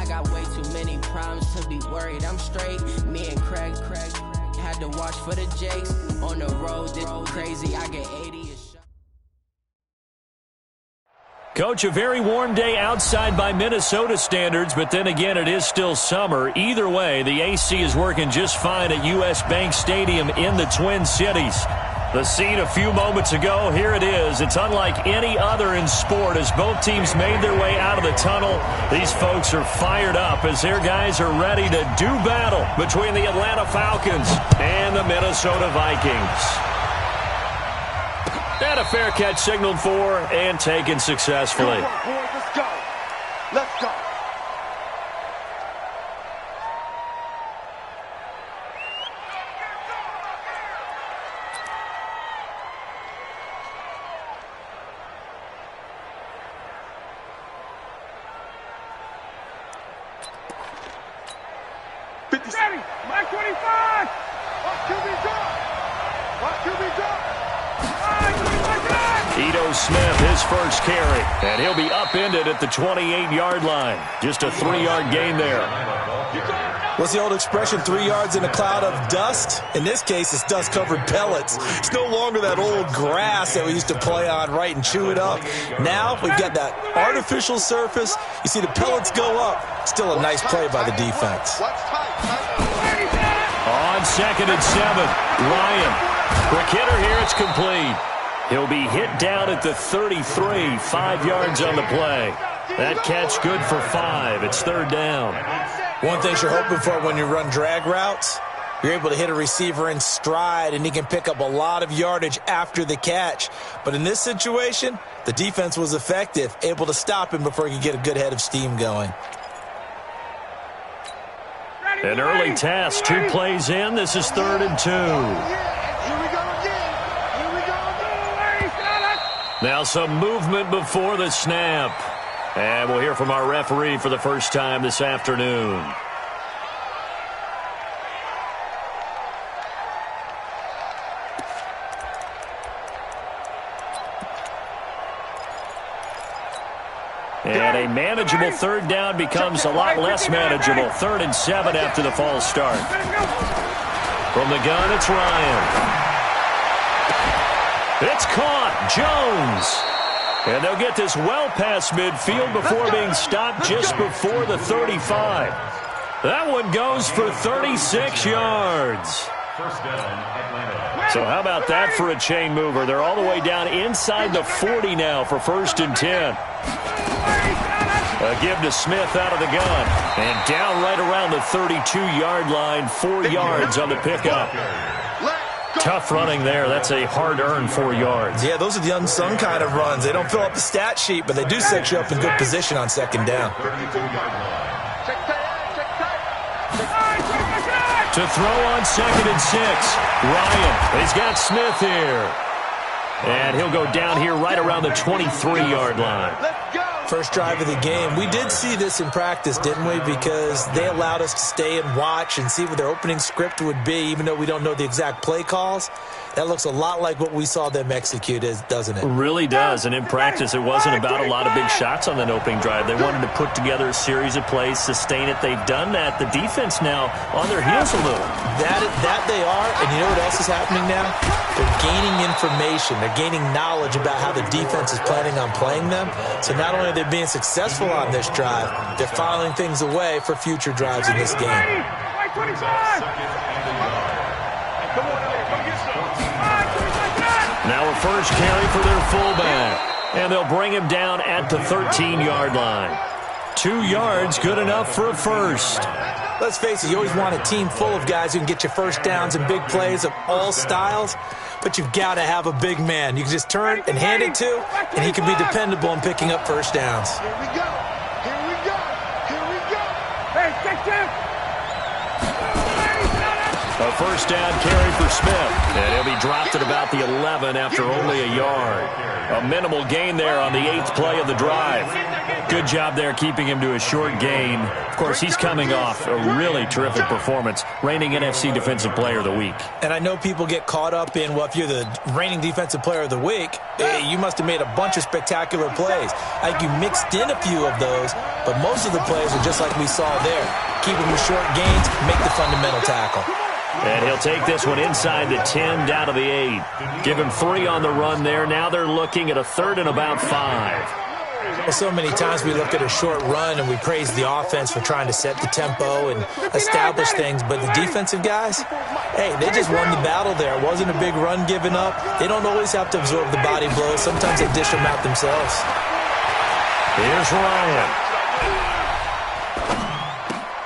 got way too many problems to be worried. I'm straight. Me and Craig had to watch for the Jakes. On the road, this crazy. I get 80. Coach, a very warm day outside by Minnesota standards, but then again, it is still summer. Either way, the AC is working just fine at U.S. Bank Stadium in the Twin Cities. The scene a few moments ago, here it is. It's unlike any other in sport as both teams made their way out of the tunnel. These folks are fired up as their guys are ready to do battle between the Atlanta Falcons and the Minnesota Vikings. And a fair catch signaled for and taken successfully. Come on, boys, let's go. Let's go. Ready, Mike 25. Watch QB drop. Watch QB drop. Ito Smith, his first carry, and he'll be upended at the 28-yard line. Just a 3-yard gain there. What's the old expression, 3 yards in a cloud of dust? In this case, it's dust-covered pellets. It's no longer that old grass that we used to play on, right, and chew it up. Now we've got that artificial surface. You see the pellets go up. Still a nice play by the defense. On 2nd and 7, Ryan. Quick hitter here, it's complete. He'll be hit down at the 33, 5 yards on the play. That catch good for 5. It's 3rd down. One thing you're hoping for when you run drag routes, you're able to hit a receiver in stride, and he can pick up a lot of yardage after the catch. But in this situation, the defense was effective, able to stop him before he could get a good head of steam going. An early task, 2 plays in. This is 3rd and 2. Now some movement before the snap. And we'll hear from our referee for the first time this afternoon. And a manageable 3rd down becomes a lot less manageable. 3rd and 7 after the false start. From the gun, it's Ryan. It's caught. Jones. And they'll get this well past midfield before being stopped just before the 35. That one goes for 36 yards. So how about that for a chain mover? They're all the way down inside the 40 now for 1st and 10. A give to Smith out of the gun. And down right around the 32-yard line, 4 yards on the pickup. Tough running there. That's a hard-earned 4 yards. Yeah, those are the unsung kind of runs. They don't fill up the stat sheet, but they do set you up in good position on 2nd down. To throw on 2nd and 6, Ryan. He's got Smith here. And he'll go down here right around the 23-yard line. First drive of the game. We did see this in practice, didn't we? Because they allowed us to stay and watch and see what their opening script would be, even though we don't know the exact play calls. That looks a lot like what we saw them execute, doesn't it? It really does. And in practice, it wasn't about a lot of big shots on that opening drive. They wanted to put together a series of plays, sustain it. They've done that. The defense now on their heels a little. That they are. And you know what else is happening now? They're gaining information. They're gaining knowledge about how the defense is planning on playing them. So not only are they being successful on this drive, they're filing things away for future drives in this game. Now a first carry for their fullback. And they'll bring him down at the 13-yard line. 2 yards, good enough for a first. Let's face it, you always want a team full of guys who can get you first downs and big plays of all styles, but you've got to have a big man you can just turn and hand it to, and he can be dependable in picking up first downs. Here we go. Here we go. Here we go. Hey, check. A A first down carry for Smith. And he'll be dropped at about the 11 after only a yard. A minimal gain there on the 8th play of the drive. Good job there keeping him to a short gain. Of course, he's coming off a really terrific performance, reigning NFC Defensive Player of the Week. And I know people get caught up in, well, if you're the reigning Defensive Player of the Week, you must have made a bunch of spectacular plays. I think you mixed in a few of those, but most of the plays are just like we saw there. Keep them with short gains, make the fundamental tackle. And he'll take this one inside the 10, down to the 8. Give him 3 on the run there. Now they're looking at a 3rd and about 5. Well, so many times we look at a short run and we praise the offense for trying to set the tempo and establish things, but the defensive guys, hey, they just won the battle there. It wasn't a big run given up. They don't always have to absorb the body blows. Sometimes they dish them out themselves. Here's Ryan.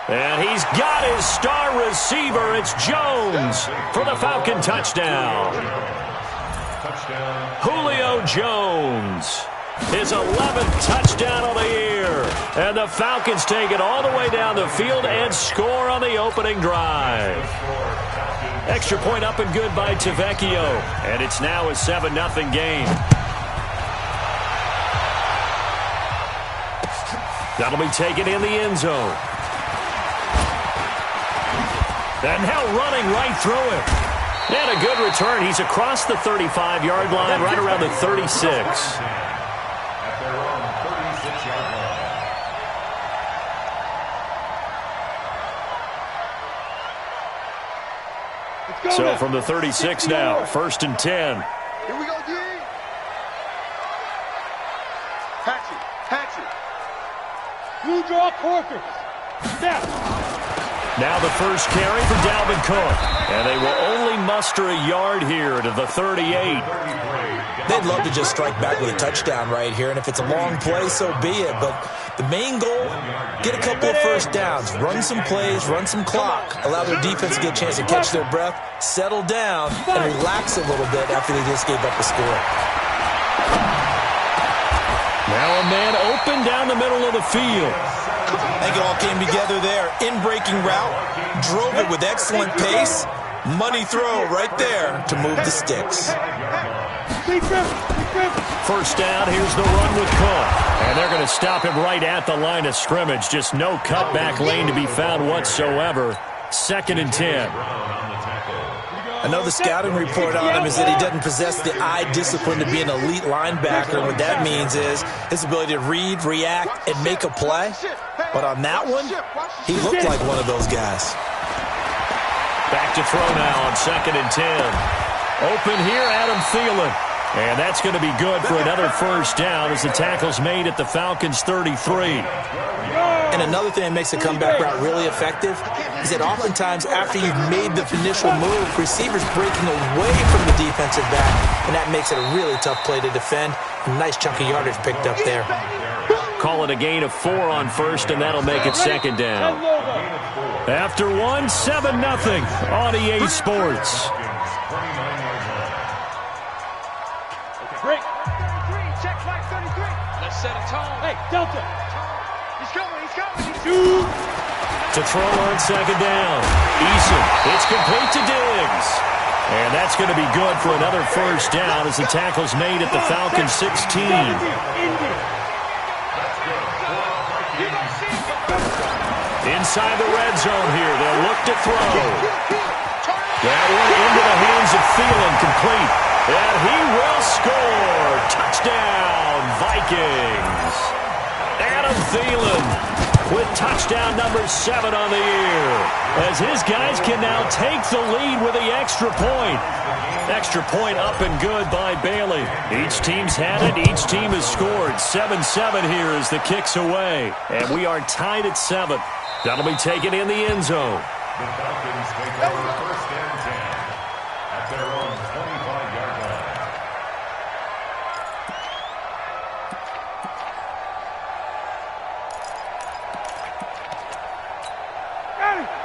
And he's got his star receiver. It's Jones for the Falcon touchdown. Julio Jones. His 11th touchdown of the year. And the Falcons take it all the way down the field and score on the opening drive. Extra point up and good by Tavecchio. And it's now a 7-0 game. That'll be taken in the end zone. And now running right through it. And a good return. He's across the 35-yard line, right around the 36. So from the 36 now, 1st and 10. Here we go, D. Patch it. Blue draw quarters. Snap. Now the first carry for Dalvin Cook. And they will only muster a yard here to the 38. They'd love to just strike back with a touchdown right here, and if it's a long play, so be it. But the main goal, get a couple of first downs, run some plays, run some clock, allow their defense to get a chance to catch their breath, settle down, and relax a little bit after they just gave up a score. Now a man open down the middle of the field. I think it all came together there. In-breaking route, drove it with excellent pace. Money throw right there to move the sticks. First down, here's the run with Cook. And they're going to stop him right at the line of scrimmage. Just no cutback lane to be found whatsoever. 2nd and 10. I know the scouting report on him is that he doesn't possess the eye discipline to be an elite linebacker. And what that means is his ability to read, react, and make a play. But on that one, he looked like one of those guys. Back to throw now on 2nd and 10. Open here, Adam Thielen. And that's going to be good for another first down as the tackle's made at the Falcons' 33. And another thing that makes the comeback route really effective is that oftentimes after you've made the initial move, receivers breaking away from the defensive back, and that makes it a really tough play to defend. A nice chunk of yardage picked up there. Call it a gain of 4 on first, and that'll make it 2nd down. After 1, 7-0 on EA Sports. Break. 33, check flag 33. Let's set a tone. Hey, Delta. He's coming. To throw on 2nd down. Eason, it's complete to Diggs. And that's going to be good for another first down as the tackle's made at the Falcons' 16. Inside the red zone here, they'll look to throw. That one into the hands of Thielen, complete. And he will score. Touchdown, Vikings. Adam Thielen with touchdown number 7 on the year. As his guys can now take the lead with the extra point. Extra point up and good by Bailey. Each team's had it. Each team has scored. 7-7 here as the kick's away. And we are tied at 7. That'll be taken in the end zone. The Falcons take over 1st and 10 at their own 25-yard line.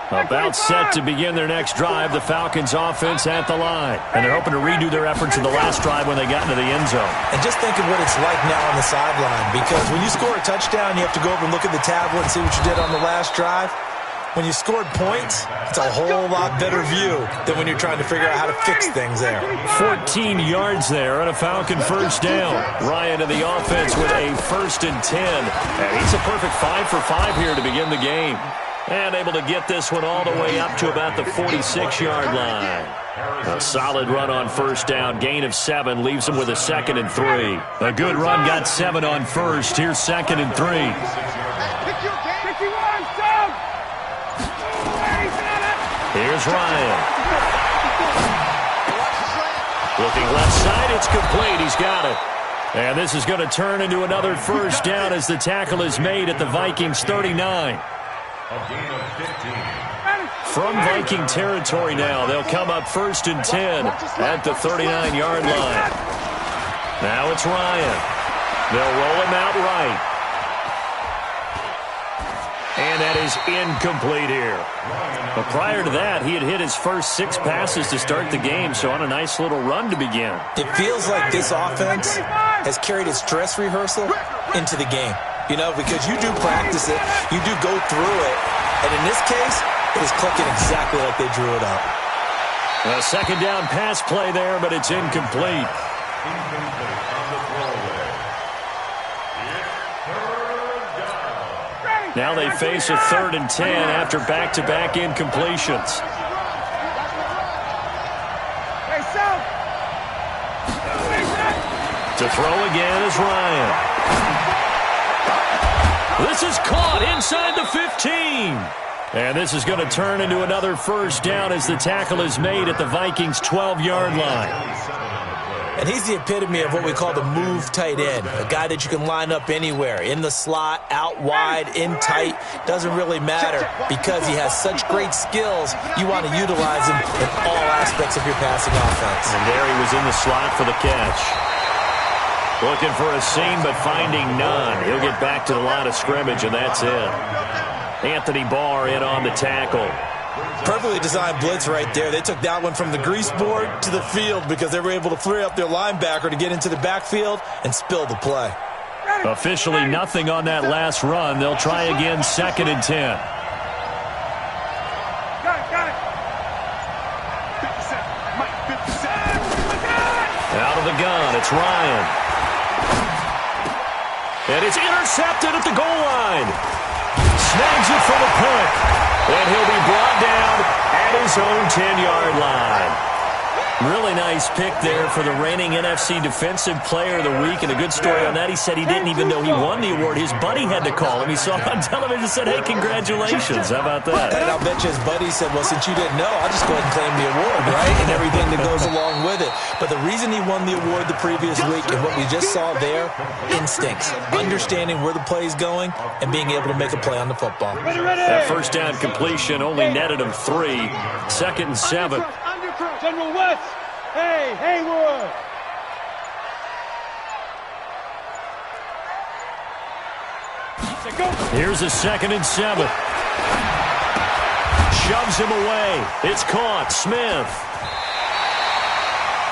About set to begin their next drive, the Falcons offense at the line. And they're hoping to redo their efforts in the last drive when they got into the end zone. And just think of what it's like now on the sideline, because when you score a touchdown, you have to go over and look at the tablet and see what you did on the last drive. when you scored points, it's a whole lot better view than when you're trying to figure out how to fix things there. 14 yards there on a Falcon first down. Ryan in the offense with a 1st and 10. And he's a perfect 5 for 5 here to begin the game. And able to get this one all the way up to about the 46-yard line. A solid run on first down. Gain of 7 leaves him with a 2nd and 3. A good run got 7 on first. Here's 2nd and 3. Here's Ryan. Looking left side, it's complete. He's got it. And this is going to turn into another first down as the tackle is made at the Vikings 39. From Viking territory now, they'll come up 1st and 10 at the 39-yard line. Now it's Ryan. They'll roll him out right. And that is incomplete here. But prior to that, he had hit his first 6 passes to start the game, so on a nice little run to begin. It feels like this offense has carried its dress rehearsal into the game. You know, because you do practice it, you do go through it, and in this case, it is clicking exactly like they drew it up. A 2nd down pass play there, but it's incomplete. Now they face a 3rd and 10 after back-to-back incompletions. To throw again is Ryan. This is caught inside the 15. And this is going to turn into another first down as the tackle is made at the Vikings' 12-yard line. And he's the epitome of what we call the move tight end, a guy that you can line up anywhere, in the slot, out wide, in tight, doesn't really matter because he has such great skills, you want to utilize him in all aspects of your passing offense. And there he was in the slot for the catch. Looking for a seam, but finding none. He'll get back to the line of scrimmage, and that's it. Anthony Barr in on the tackle. Perfectly designed blitz right there. They took that one from the grease board to the field because they were able to free up their linebacker to get into the backfield and spill the play. Officially nothing on that last run. They'll try again, 2nd and 10. Out of the gun, it's Ryan. And it's intercepted at the goal line. Snags it for the pick. And he'll be brought down at his own 10-yard line. Really nice pick there for the reigning NFC Defensive Player of the Week. And a good story on that, he said he didn't even know he won the award. His buddy had to call him. He saw it on television and said, hey, congratulations. How about that? And I'll bet you his buddy said, well, since you didn't know, I'll just go ahead and claim the award, right? And everything that goes along with it. But the reason he won the award the previous week and what we just saw there, instincts, understanding where the play is going and being able to make a play on the football. That first down completion only netted him 3. 2nd and 7. General West. Hey, Haywood. Here's a 2nd and 7. Shoves him away. It's caught. Smith.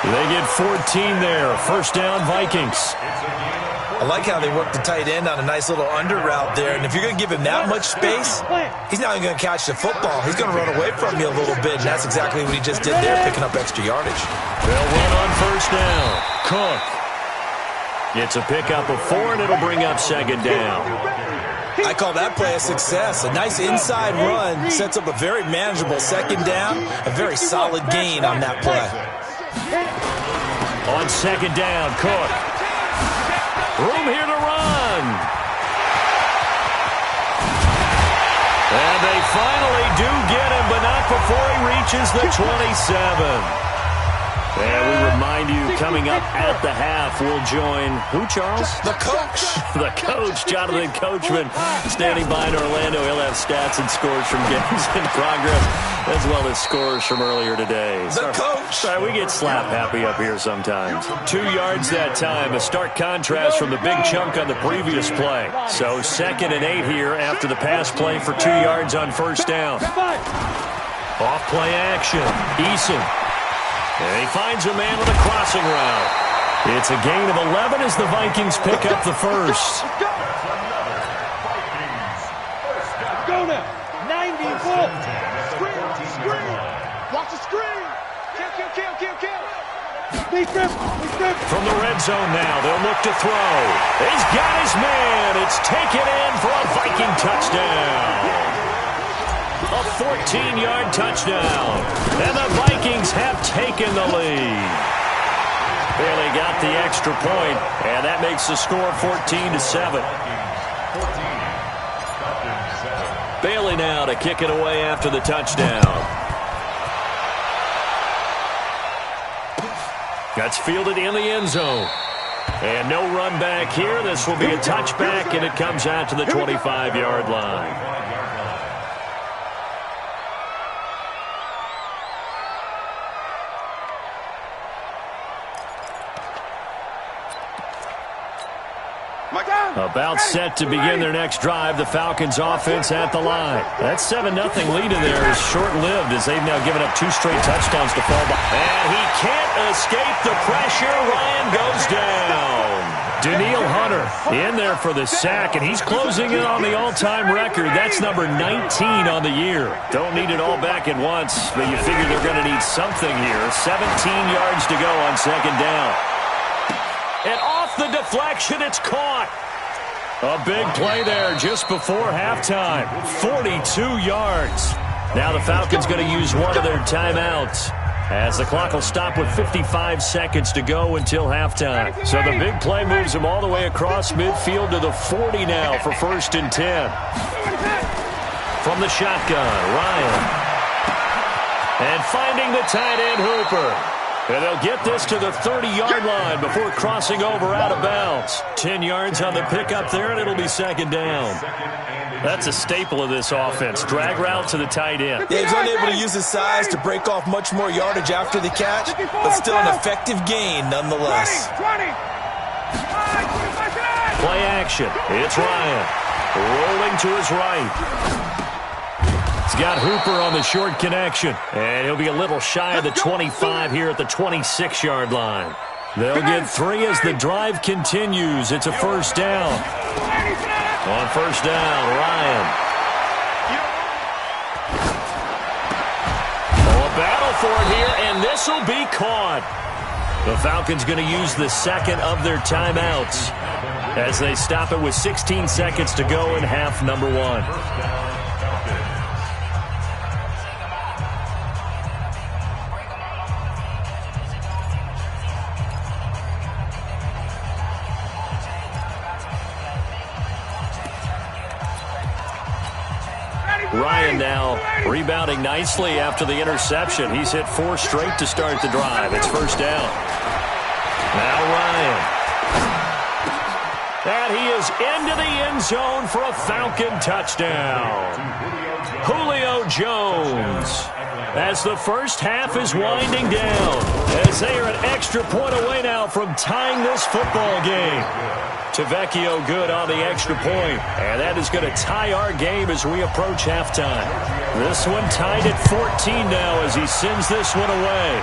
They get 14 there. First down, Vikings. I like how they work the tight end on a nice little under route there. And if you're going to give him that much space, he's not even going to catch the football. He's going to run away from you a little bit, and that's exactly what he just did there, picking up extra yardage. They'll run on first down. Cook. It's a pickup of 4, and it'll bring up 2nd down. I call that play a success. A nice inside run sets up a very manageable 2nd down, a very solid gain on that play. On 2nd down, Cook. Room here to run. And they finally do get him, but not before he reaches the 27. And we remind you, coming up at the half, we'll join who, Charles? The coach. The coach, Jonathan Coachman, standing by in Orlando. He'll have stats and scores from games in progress, as well as scores from earlier today. The coach. Sorry, we get slap happy up here sometimes. 2 yards that time, a stark contrast from the big chunk on the previous play. So 2nd and 8 here after the pass play for 2 yards on first down. Off play action. Eason. And he finds a man with a crossing route. It's a gain of 11 as the Vikings pick up the first. Go now. 90 full. Screen. Watch the screen. Kill. From the red zone now, they'll look to throw. He's got his man. It's taken in for a Viking touchdown. A 14-yard touchdown. And the Vikings have taken the lead. Bailey got the extra point, and that makes the score 14-7. Bailey now to kick it away after the touchdown. That's fielded in the end zone. And no run back here. This will be a touchback, and it comes out to the 25-yard line. About set to begin their next drive. The Falcons offense at the line. That 7-0 lead in there is short-lived as they've now given up 2 straight touchdowns to fall back. And he can't escape the pressure. Ryan goes down. Daniil Hunter in there for the sack, and he's closing in on the all-time record. That's number 19 on the year. Don't need it all back at once, but you figure they're going to need something here. 17 yards to go on second down. And off the deflection, it's caught. A big play there just before halftime. 42 yards. Now the Falcons going to use one of their timeouts as the clock will stop with 55 seconds to go until halftime. So the big play moves them all the way across midfield to the 40 now for 1st and 10. From the shotgun, Ryan. And finding the tight end, Hooper. And they'll get this to the 30-yard line before crossing over out of bounds. 10 yards on the pickup there, and it'll be second down. That's a staple of this offense. Drag route to the tight end. Yeah, he's unable to use his size to break off much more yardage after the catch, but still an effective gain nonetheless. Play action. It's Ryan. Rolling to his right. He's got Hooper on the short connection, and he'll be a little shy of the 25 here at the 26-yard line. They'll get 3 as the drive continues. It's a first down. On first down, Ryan. A battle for it here, and this will be caught. The Falcons going to use the second of their timeouts as they stop it with 16 seconds to go in half number 1. Ryan now rebounding nicely after the interception. He's hit 4 straight to start the drive. It's first down. Now Ryan. And he is into the end zone for a Falcon touchdown. Julio Jones. As the first half is winding down, as they are an extra point away now from tying this football game. Tavecchio good on the extra point, and that is going to tie our game as we approach halftime. This one tied at 14 now as he sends this one away.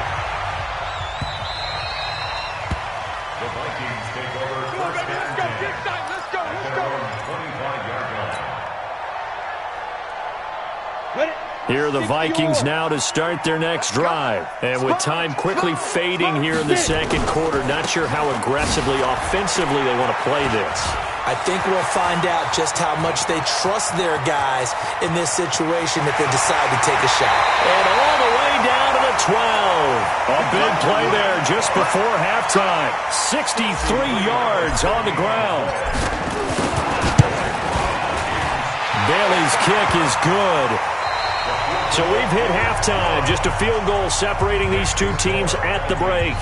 The Vikings take over first and 10. Let's go. 25-yard line. Here are the Vikings now to start their next drive. And with time quickly fading here in the second quarter, not sure how aggressively, offensively they want to play this. I think we'll find out just how much they trust their guys in this situation if they decide to take a shot. And all the way down to the 12. A big play there just before halftime. 63 yards on the ground. Bailey's kick is good. So we've hit halftime. Just a field goal separating these two teams at the break.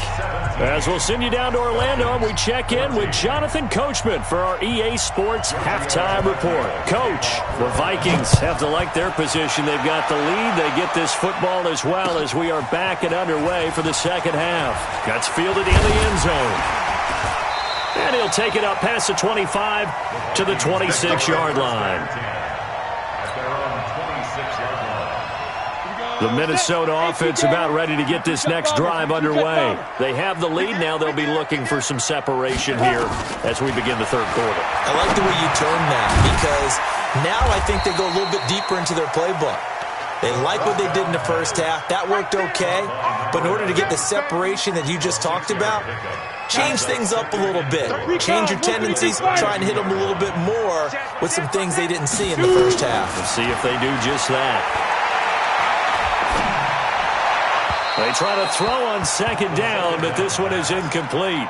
As we'll send you down to Orlando, we check in with Jonathan Coachman for our EA Sports Halftime Report. Coach, the Vikings have to like their position. They've got the lead. They get this football as well as we are back and underway for the second half. That's fielded in the end zone. And he'll take it up past the 25 to the 26-yard line. The Minnesota offense about ready to get this next drive underway. They have the lead now. They'll be looking for some separation here as we begin the third quarter. I like the way you term that because Now I think they go a little bit deeper into their playbook. They like what they did in the first half. That worked okay. But in order to get the separation that you just talked about, change things up a little bit. Change your tendencies. Try and hit them a little bit more with some things they didn't see in the first half. Let's see if they do just that. They try to throw on second down, but this one is incomplete.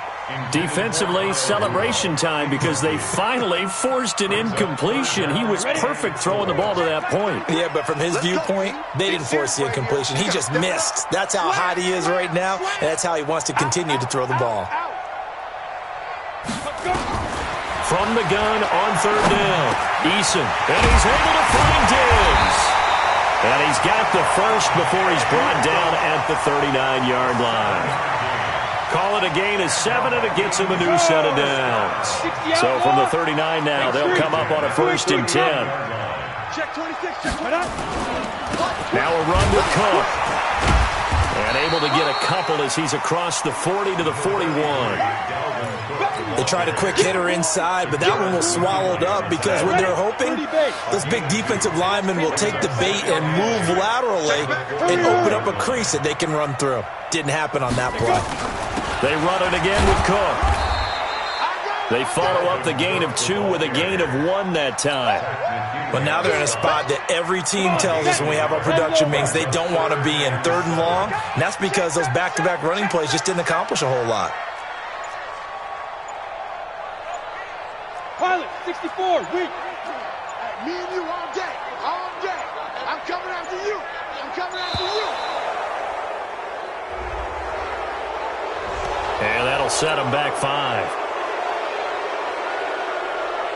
Defensively, celebration time because they finally forced an incompletion. He was perfect throwing the ball to that point. Yeah, but from his viewpoint, they didn't force the incompletion. He just missed. That's how hot he is right now, and that's how he wants to continue to throw the ball. From the gun on third down, Eason, and he's able to find Diggs. And he's got the first before he's brought down at the 39-yard line. Call it a gain of 7, and it gets him a new set of downs. So from the 39 now, they'll come up on a 1st and 10. Now a run with Cook. And able to get a couple as he's across the 40 to the 41. They tried a quick hitter inside, but that one was swallowed up because when they're hoping, those big defensive linemen will take the bait and move laterally and open up a crease that they can run through. Didn't happen on that play. They run it again with Cook. They follow up the gain of 2 with a gain of 1 that time. But now they're in a spot that every team tells us when we have our production meetings they don't want to be in, 3rd and long. And that's because those back-to-back running plays just didn't accomplish a whole lot. Pilot, 64, weak. Me and you all day. All day. I'm coming after you. I'm coming after you. And that'll set them back 5.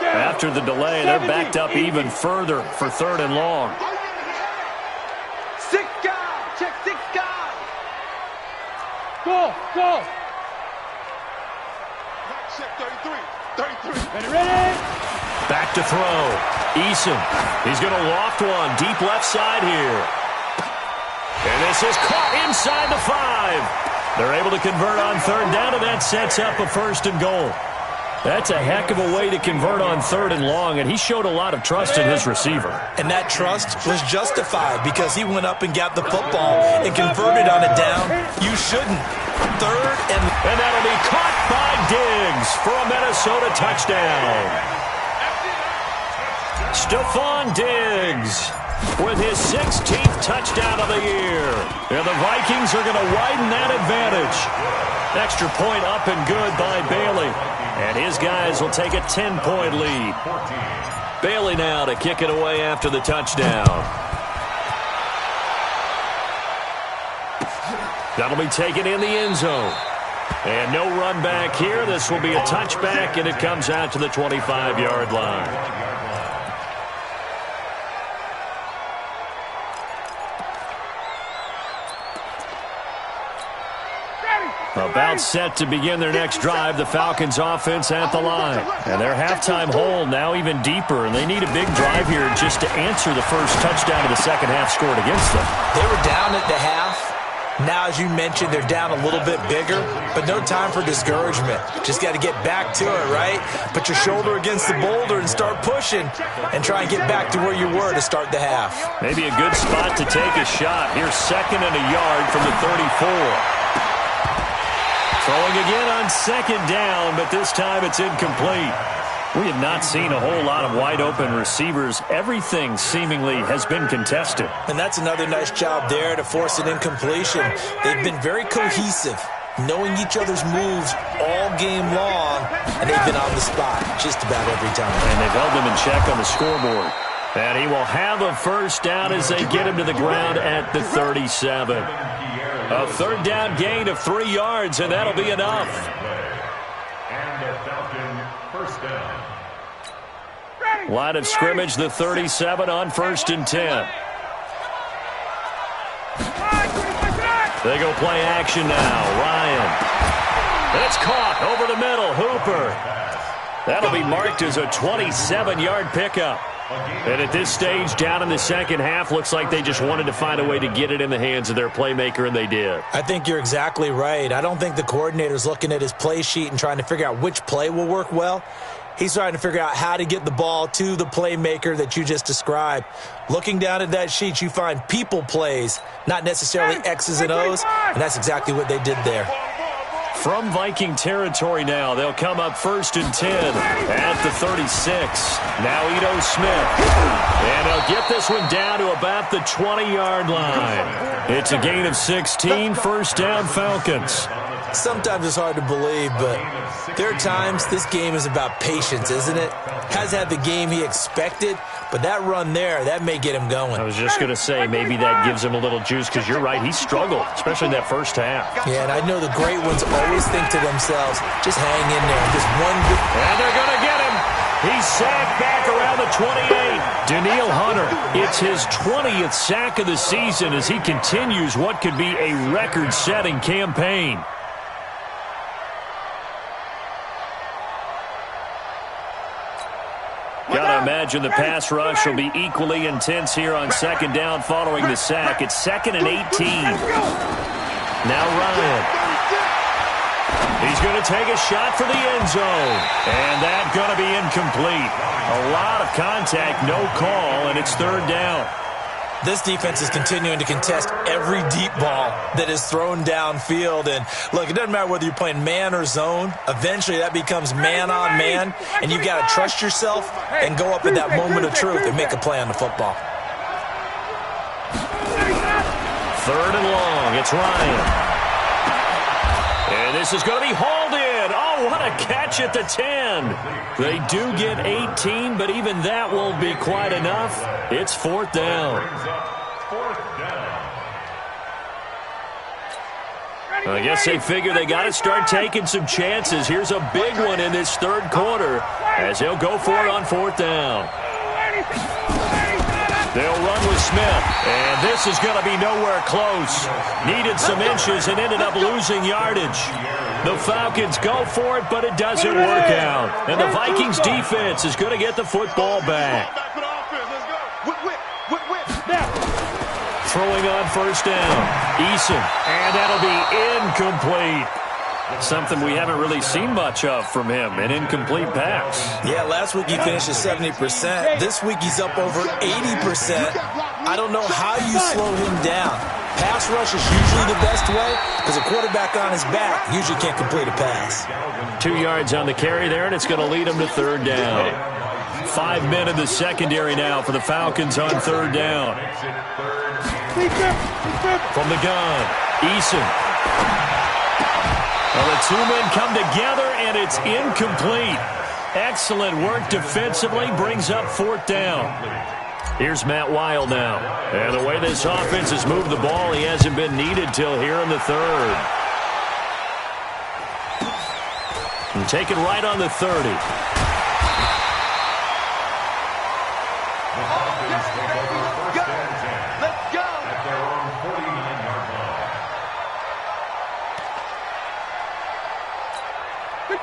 After the delay, they're backed up even further for 3rd and long. 6 guys. Check 6 guys. Go. Check 33. Ready. Back to throw. Eason. He's going to loft one. Deep left side here. And this is caught inside the 5. They're able to convert on 3rd down, and that sets up a 1st and goal. That's a heck of a way to convert on 3rd and long, and he showed a lot of trust in his receiver. And that trust was justified because he went up and got the football and converted on a down. You shouldn't. 3rd and that'll be caught by Diggs for a Minnesota touchdown. Stephon Diggs with his 16th touchdown of the year. And the Vikings are going to widen that advantage. Extra point up and good by Bailey. And his guys will take a 10-point lead. Bailey now to kick it away after the touchdown. That'll be taken in the end zone. And no run back here. This will be a touchback, and it comes out to the 25-yard line. About set to begin their next drive, the Falcons offense at the line. And their halftime hole now even deeper, and they need a big drive here just to answer the first touchdown of the second half scored against them. They were down at the half. Now, as you mentioned, they're down a little bit bigger, but no time for discouragement. Just got to get back to it, right? Put your shoulder against the boulder and start pushing and try and get back to where you were to start the half. Maybe a good spot to take a shot. Here's 2nd and a yard from the 34. Throwing again on 2nd down, but this time it's incomplete. We have not seen a whole lot of wide-open receivers. Everything seemingly has been contested. And that's another nice job there to force an incompletion. They've been very cohesive, knowing each other's moves all game long, and they've been on the spot just about every time. And they've held them in check on the scoreboard. And he will have a 1st down as they get him to the ground at the 37. A 3rd down gain of 3 yards, and that'll be enough. And the Falcon 1st down. Line of scrimmage, the 37 on 1st and 10. They go play action now. Ryan. It's caught over the middle. Hooper. That'll be marked as a 27-yard pickup. And at this stage, down in the second half, looks like they just wanted to find a way to get it in the hands of their playmaker, and they did. I think you're exactly right. I don't think the coordinator's looking at his play sheet and trying to figure out which play will work well. He's trying to figure out how to get the ball to the playmaker that you just described. Looking down at that sheet, you find people plays, not necessarily X's and O's, and that's exactly what they did there. From Viking territory now, they'll come up 1st and 10 at the 36. Now Ito Smith. And they'll get this one down to about the 20-yard line. It's a gain of 16, first down Falcons. Sometimes it's hard to believe, but there are times this game is about patience, isn't it? Has had the game he expected, but that run there, that may get him going. I was just going to say, maybe that gives him a little juice, because you're right, he struggled, especially in that first half. Yeah, and I know the great ones always think to themselves, just hang in there. Just one good... And they're going to get him. He's sacked back around the 28. Danielle Hunter, it's his 20th sack of the season as he continues what could be a record-setting campaign. Gotta imagine the pass rush will be equally intense here on 2nd down following the sack. It's 2nd and 18. Now Ryan. He's going to take a shot for the end zone. And that's going to be incomplete. A lot of contact, no call, and it's 3rd down. This defense is continuing to contest every deep ball that is thrown downfield. And, look, it doesn't matter whether you're playing man or zone. Eventually, that becomes man-on-man, and you've got to trust yourself and go up at that moment of truth and make a play on the football. 3rd and long. It's Ryan. And this is going to be hauled in. Oh, what a catch at the 10. They do get 18, but even that won't be quite enough. It's 4th down. I guess they figure they got to start taking some chances. Here's a big one in this 3rd quarter as they'll go for it on 4th down. They'll run with Smith, and this is going to be nowhere close. Needed some inches and ended up losing yardage. The Falcons go for it, but it doesn't work out. And the Vikings defense is going to get the football back. Throwing on 1st down. Eason, and that'll be incomplete. Something we haven't really seen much of from him, an incomplete pass. Yeah, last week he finished at 70%. This week he's up over 80%. I don't know how you slow him down. Pass rush is usually the best way because a quarterback on his back usually can't complete a pass. 2 yards on the carry there, and it's going to lead him to 3rd down. 5 men in the secondary now for the Falcons on 3rd down. From the gun, Eason. Well, the 2 men come together, and it's incomplete. Excellent work defensively, brings up 4th down. Here's Matt Weil now. And the way this offense has moved the ball, he hasn't been needed till here in the 3rd. And take it right on the 30.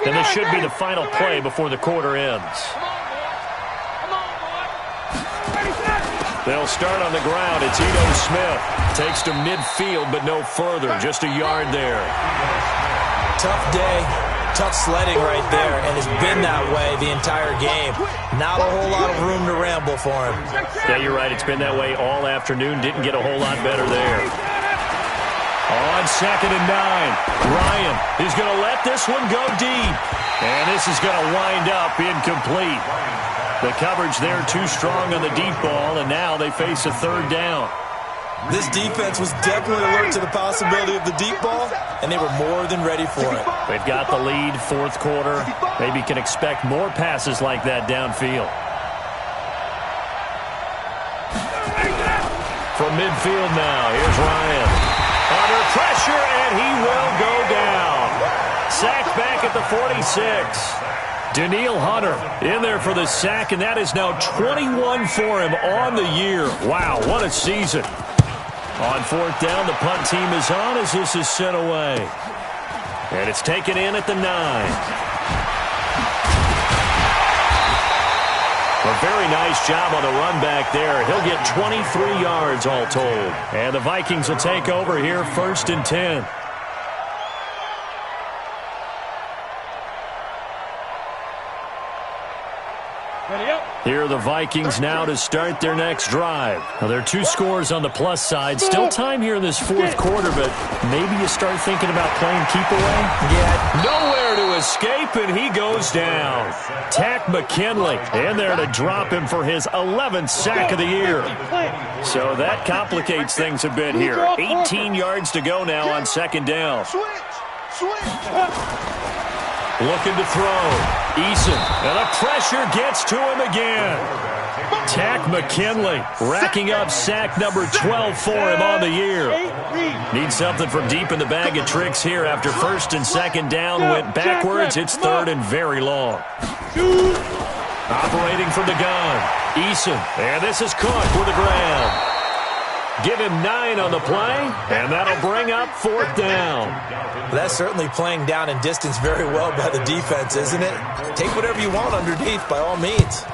And this should be the final play before the quarter ends. They'll start on the ground. It's Ito Smith. Takes to midfield, but no further. Just a yard there. Tough day. Tough sledding right there, and it's been that way the entire game. Not a whole lot of room to ramble for him. Yeah, you're right. It's been that way all afternoon. Didn't get a whole lot better there. On 2nd and 9, Ryan is going to let this one go deep. And this is going to wind up incomplete. The coverage there too strong on the deep ball, and now they face a 3rd down. This defense was definitely alert to the possibility of the deep ball, and they were more than ready for it. They've got the lead, 4th quarter. Maybe can expect more passes like that downfield. From midfield now, here's Ryan. Under pressure, and he will go down. Sacked back at the 46. Danielle Hunter in there for the sack, and that is now 21 for him on the year. Wow, what a season. On 4th down, the punt team is on as this is sent away. And it's taken in at the 9. A very nice job on the run back there. He'll get 23 yards all told. And the Vikings will take over here 1st and 10. the Vikings now to start their next drive. Now, there are 2 scores on the plus side. Still time here in this fourth quarter, but maybe you start thinking about playing keep away? Yeah. Nowhere to escape, and he goes down. Tack McKinley in there to drop him for his 11th sack of the year. So that complicates things a bit here. 18 yards to go now on second down. Looking to throw. Eason, and the pressure gets to him again. Tack McKinley racking up sack number 12 for him on the year. Needs something from deep in the bag of tricks here after first and second down went backwards. It's third and very long. Operating from the gun. Eason, and this is Cook with the grab. Give him 9 on the play, and that'll bring up fourth down. That's certainly playing down in distance very well by the defense, isn't it? Take whatever you want underneath, by all means.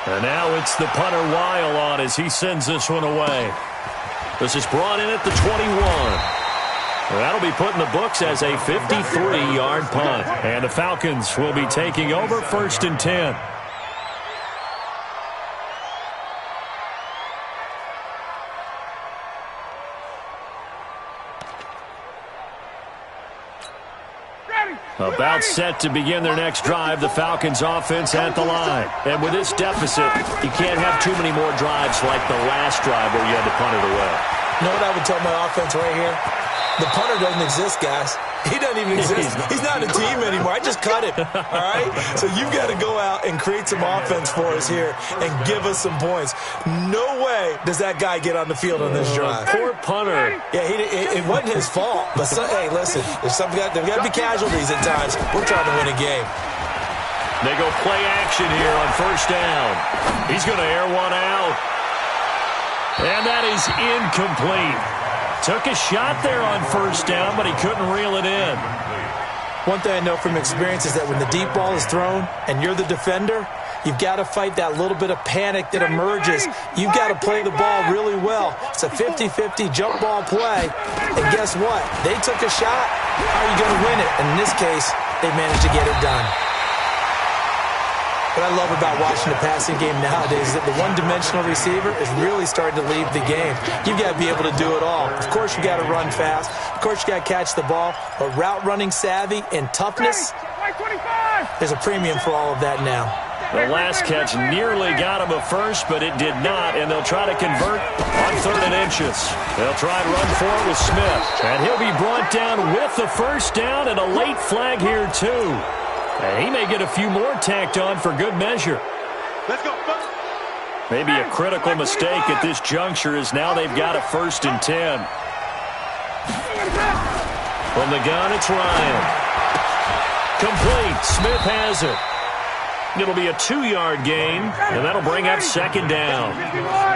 And now it's the punter Weil on as he sends this one away. This is brought in at the 21. That'll be put in the books as a 53-yard punt. And the Falcons will be taking over first and 10. About set to begin their next drive, the Falcons offense at the line. And with this deficit, you can't have too many more drives like the last drive where you had to punt it away. You know what I would tell my offense right here? The punter doesn't exist, guys. He doesn't even exist. He's not a team anymore. I just cut him, all right? So you've got to go out and create some offense for us here and give us some points. No way does that guy get on the field on this drive. Poor punter. Yeah, it wasn't his fault. But, hey, listen, there's got to be casualties at times. We're trying to win a game. They go play action here on first down. He's going to air one out. And that is incomplete. Took a shot there on first down, but he couldn't reel it in. One thing I know from experience is that when the deep ball is thrown and you're the defender, you've got to fight that little bit of panic that emerges. You've got to play the ball really well. It's a 50-50 jump ball play. And guess what? They took a shot. How are you going to win it? And in this case, they managed to get it done. What I love about watching the passing game nowadays is that the one-dimensional receiver is really starting to leave the game. You've got to be able to do it all. Of course, you've got to run fast. Of course, you've got to catch the ball. But route running savvy and toughness, there's a premium for all of that now. The last catch nearly got him a first, but it did not, and they'll try to convert on third and inches. They'll try and run for it with Smith, and he'll be brought down with the first down and a late flag here, too. And he may get a few more tacked on for good measure. Let's go. Maybe a critical mistake at this juncture is now they've got a first and 10. From the gun, it's Ryan. Complete. Smith has it. It'll be a 2-yard gain, and that'll bring up second down.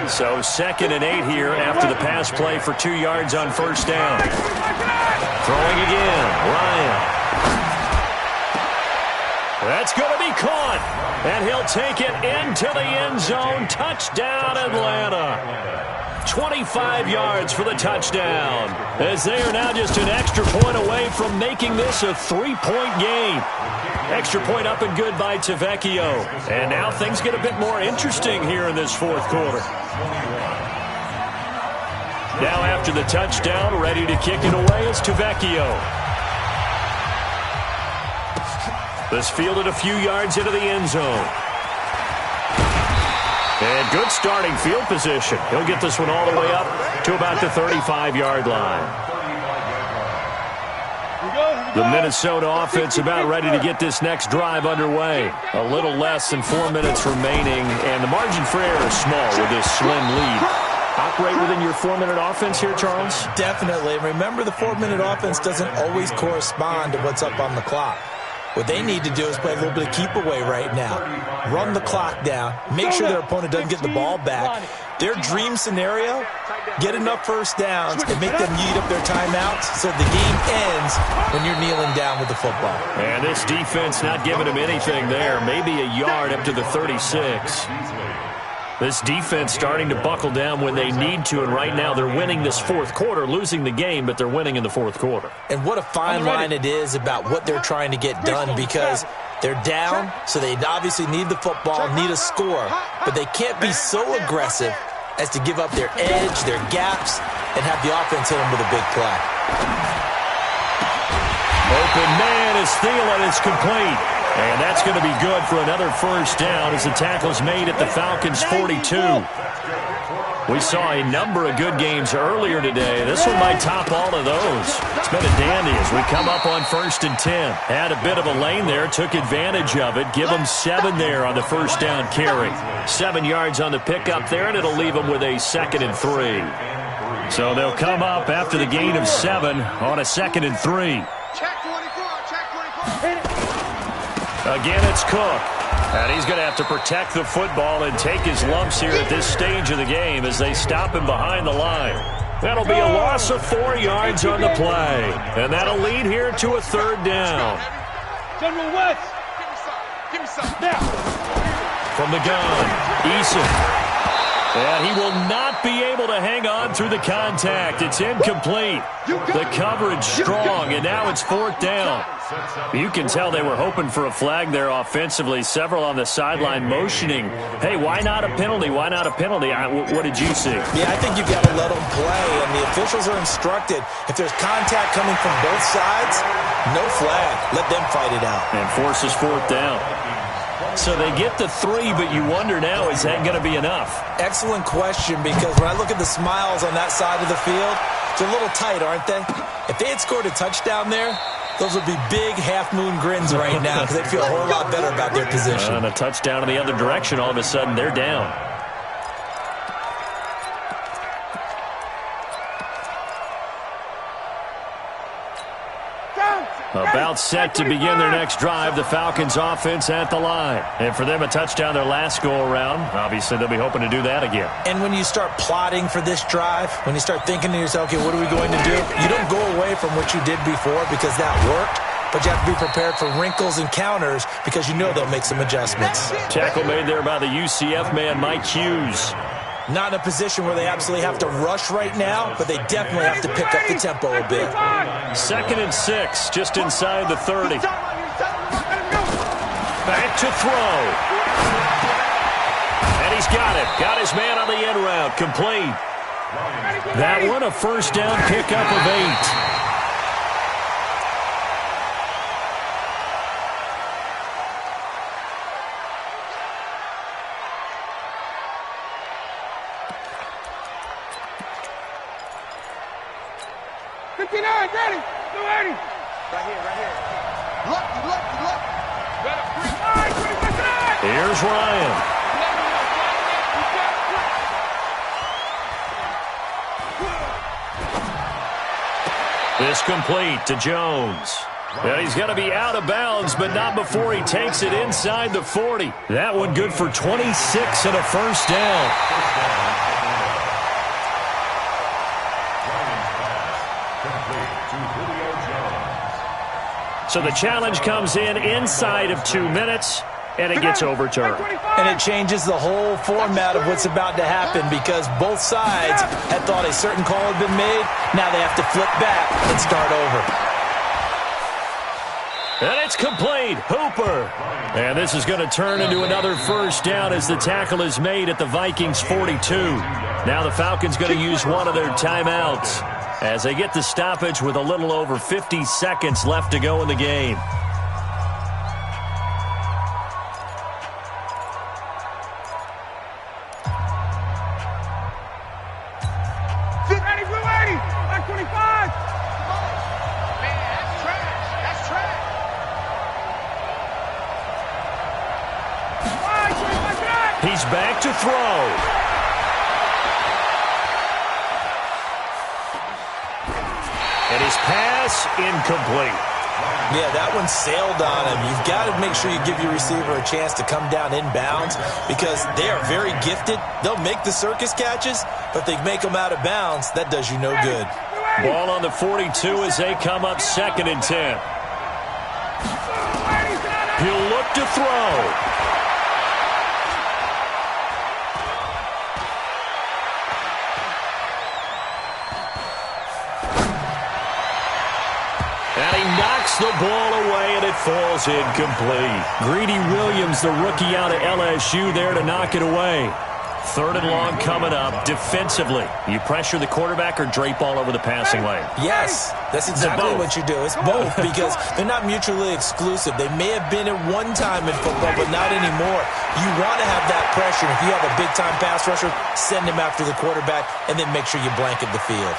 So 2nd and 8 here after the pass play for 2 yards on first down. Throwing again, Ryan. That's going to be caught, and he'll take it into the end zone. Touchdown, Atlanta. 25 yards for the touchdown, as they are now just an extra point away from making this a 3-point game. Extra point up and good by Tavecchio. And now things get a bit more interesting here in this fourth quarter. Now after the touchdown, ready to kick it away is Tavecchio. This fielded a few yards into the end zone. And good starting field position. He'll get this one all the way up to about the 35-yard line. The Minnesota offense about ready to get this next drive underway. A little less than 4 minutes remaining, and the margin for error is small with this slim lead. Operate within your 4-minute offense here, Charles? Definitely. Remember, the 4-minute offense doesn't always correspond to what's up on the clock. What they need to do is play a little bit of keep away right now. Run the clock down. Make sure their opponent doesn't get the ball back. Their dream scenario, get enough first downs and make them eat up their timeouts so the game ends when you're kneeling down with the football. And this defense not giving him anything there. Maybe a yard up to the 36. This defense starting to buckle down when they need to, and right now they're winning this fourth quarter, losing the game, but they're winning in the fourth quarter. And what a fine line it is about what they're trying to get done, because they're down, so they obviously need the football, need a score, but they can't be so aggressive as to give up their edge, their gaps, and have the offense hit them with a big play. Open man is Thielen. It's complete. And that's going to be good for another first down as the tackle's made at the Falcons' 42. We saw a number of good games earlier today. This one might top all of those. It's been a dandy as we come up on 1st and 10. Had a bit of a lane there, took advantage of it. Give them 7 there on the first down carry. 7 yards on the pickup there, and it'll leave them with a 2nd and 3. So they'll come up after the gain of 7 on a 2nd and 3. Check 24, check 24. Again, it's Cook. And he's going to have to protect the football and take his lumps here at this stage of the game as they stop him behind the line. That'll be a loss of 4 yards on the play. And that'll lead here to a 3rd down. General West. Give me some. Now. From the gun, Eason. And he will not be able to hang on through the contact. It's incomplete. The coverage strong, and now it's 4th down. You can tell they were hoping for a flag there offensively. Several on the sideline motioning, hey, why not a penalty? Why not a penalty? What did you see? Yeah, I think you've got to let them play, and the officials are instructed. If there's contact coming from both sides, no flag. Let them fight it out. And forces 4th down. So they get the 3, but you wonder now, is that going to be enough? Excellent question, because when I look at the smiles on that side of the field, they're a little tight, aren't they? If they had scored a touchdown there, those would be big half-moon grins right now because they'd feel a whole lot better about their position. And a touchdown in the other direction, all of a sudden they're down. About set to begin their next drive, the Falcons offense at the line. And for them, a touchdown their last go-around. Obviously, they'll be hoping to do that again. And when you start plotting for this drive, when you start thinking to yourself, okay, what are we going to do? You don't go away from what you did before because that worked, but you have to be prepared for wrinkles and counters because you know they'll make some adjustments. Tackle made there by the UCF man, Mike Hughes. Not in a position where they absolutely have to rush right now, but they definitely have to pick up the tempo a bit. 2nd and 6, just inside the 30. Back to throw. And he's got it. Got his man on the end route. Complete. That one a first down pickup of 8. Ready. Right here. Look. Here's Ryan. This complete to Jones. And he's going to be out of bounds, but not before he takes it inside the 40. That one good for 26 and a first down. So the challenge comes in inside of 2 minutes, and it gets overturned. And it changes the whole format of what's about to happen because both sides had thought a certain call had been made. Now they have to flip back and start over. And it's complete. Hooper. And this is going to turn into another first down as the tackle is made at the Vikings' 42. Now the Falcons going to use one of their timeouts as they get the stoppage with a little over 50 seconds left to go in the game. He's back to throw. And his pass incomplete. Yeah, that one sailed on him. You've got to make sure you give your receiver a chance to come down inbounds because they are very gifted. They'll make the circus catches, but if they make them out of bounds, that does you no good. Ball on the 42 as they come up 2nd and 10. He'll look to throw. And he knocks the ball away, and it falls incomplete. Greedy Williams, the rookie out of LSU, there to knock it away. 3rd and long coming up. Defensively, you pressure the quarterback or drape all over the passing lane? Yes, that's exactly what you do. It's both because they're not mutually exclusive. They may have been at one time in football, but not anymore. You want to have that pressure. If you have a big-time pass rusher, send him after the quarterback, and then make sure you blanket the field.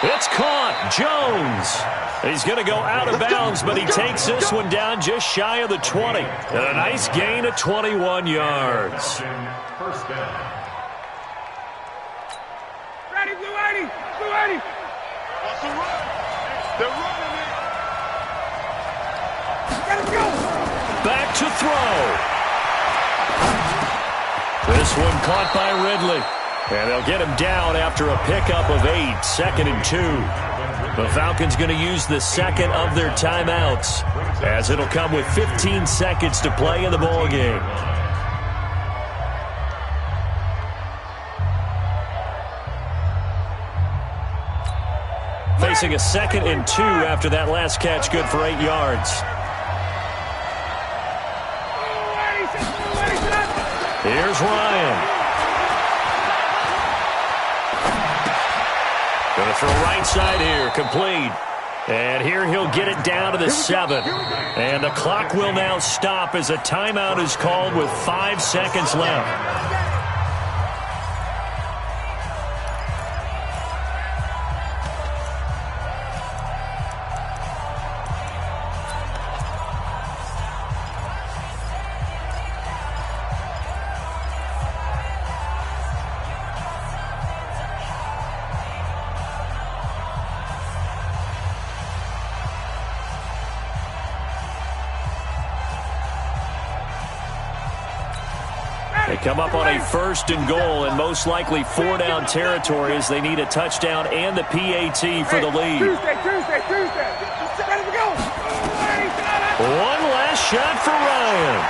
It's caught. Jones. He's going to go out of bounds, but he takes this one down just shy of the 20. And a nice gain of 21 yards. First down. Ready, Blue 80. Blue 80. What's the run? They're running it. Let him go. Back to throw. This one caught by Ridley. And they'll get him down after a pickup of 8, 2nd and 2. The Falcons going to use the second of their timeouts, as it'll come with 15 seconds to play in the ball game. Facing a 2nd and 2 after that last catch, good for 8 yards. Here's Ryan. Going to throw right side here, complete. And here he'll get it down to the 7. And the clock will now stop as a timeout is called with 5 seconds left. They come up on a 1st and goal and most likely 4-down territory as they need a touchdown and the PAT for the lead. Tuesday. Ready to go. One last shot for Ryan.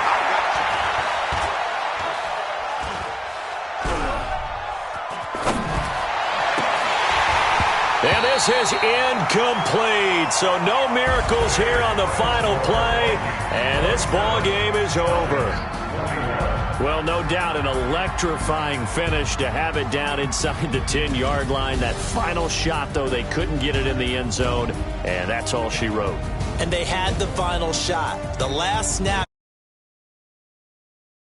And this is incomplete. So no miracles here on the final play. And this ball game is over. Well, no doubt an electrifying finish to have it down inside the 10-yard line. That final shot, though, they couldn't get it in the end zone, and that's all she wrote. And they had the final shot. The last snap.